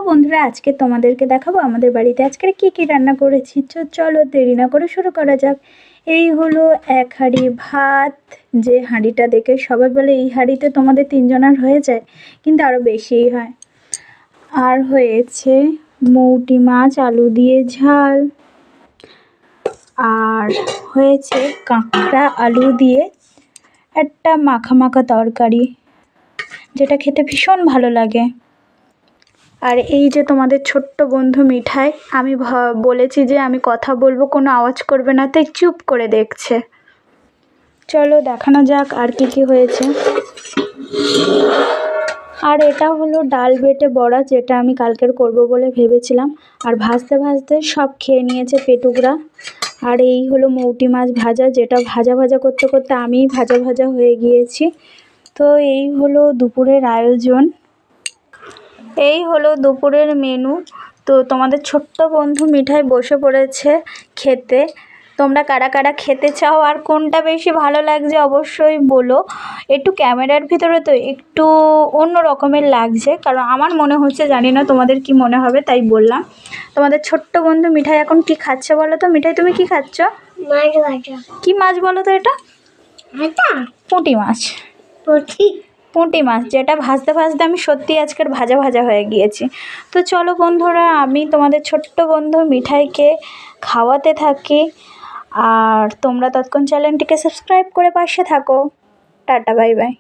বন্ধুরা, আজকে তোমাদেরকে দেখাবো আমাদের বাড়িতে আজকে কি কি রান্না করেছি। চলো দেরি না করে শুরু করা যাক। এই হলো এক হাঁড়ি ভাত, যে হাঁড়িটা দেখে সবাই বলে এই হাঁড়িতে তোমাদের তিনজনের হয়ে যায়, কিন্তু আরও বেশিই হয়। আর হয়েছে মৌটি মাছ আলু দিয়ে ঝাল, আর হয়েছে কাঁকড়া আলু দিয়ে একটা মাখা মাখা তরকারি, যেটা খেতে ভীষণ ভালো লাগে। আর এই যে তোমাদের ছোট্ট বন্ধু মিঠাই, আমি বলেছি যে আমি কথা বলবো, কোনো আওয়াজ করবে না, তাই চুপ করে দেখছে। চলো দেখানো যাক আর কি কি হয়েছে। আর এটা হলো ডাল বেটে বড়া, যেটা আমি কালকের করব বলে ভেবেছিলাম। আর ভাজতে ভাজতে সব খেয়ে নিয়েছে পেটুকরা। আর এই হলো মৌটি মাছ ভাজা, যেটা ভাজা ভাজা করতে করতে আমিই ভাজা ভাজা হয়ে গিয়েছি। তো এই হলো দুপুরের আয়োজন, এই হলো দুপুরের মেনু। তো তোমাদের ছোট্ট বন্ধু মিঠাই বসে পড়েছে খেতে। তোমরা কারা কারা খেতে চাও আর কোনটা বেশি ভালো লাগছে অবশ্যই বলো। একটু ক্যামেরার ভিতরে তো একটু অন্য রকমের লাগছে, কারণ আমার মনে হচ্ছে, জানি না তোমাদের কি মনে হবে, তাই বললাম। তোমাদের ছোট্ট বন্ধু মিঠাই এখন কি খাচ্ছে বলো তো। মিঠাই, তুমি কি খাচ্ছ? মাছ ভাজা। কি মাছ বলো তো এটা? পুঁটি মাছ। পুঁটি মাছ, যেটা ভাজতে ভাজতে আমি সত্যি আজকের ভাজা ভাজা হয়ে গিয়েছি। তো চলো বন্ধুরা, আমি তোমাদের ছোট্ট বন্ধু মিঠাইকে খাওয়াতে থাকি, আর তোমরা ততক্ষণ চ্যানেলটিকে সাবস্ক্রাইব করে পাশে থাকো। Tata, bye bye.